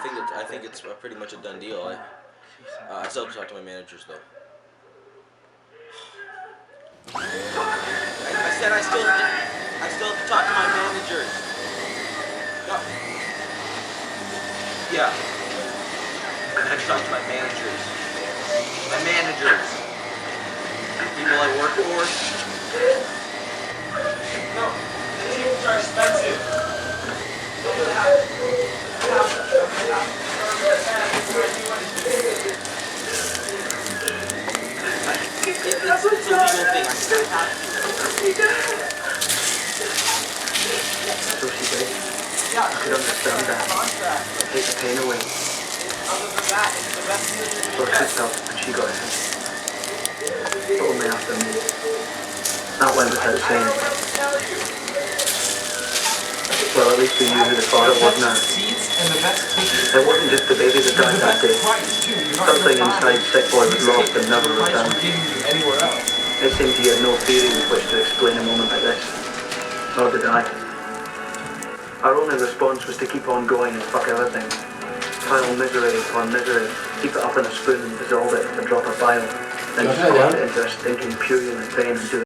I think it's pretty much a done deal. I still have to talk to my managers though. I said I still have to talk to my managers. No. Yeah. I have to talk to my managers. My managers. People I work for. No, the tickets are expensive. It's a legal thing. I have to. So she did. Yeah, I could understand that. Take the pain away. Other than that, it's the best decision So she felt and she got him. But only after me. That went without saying. Well, at least we knew who the father was now. It wasn't just the baby that died that day. Something inside Sick Boy was lost and never returned. It seemed he had no theory with which to explain a moment like this. Nor did I. Our only response was to keep on going and fuck everything. Pile misery upon misery, keep it up in a spoon and dissolve it with a drop of bile, then squash it into a stinking purulent pain and do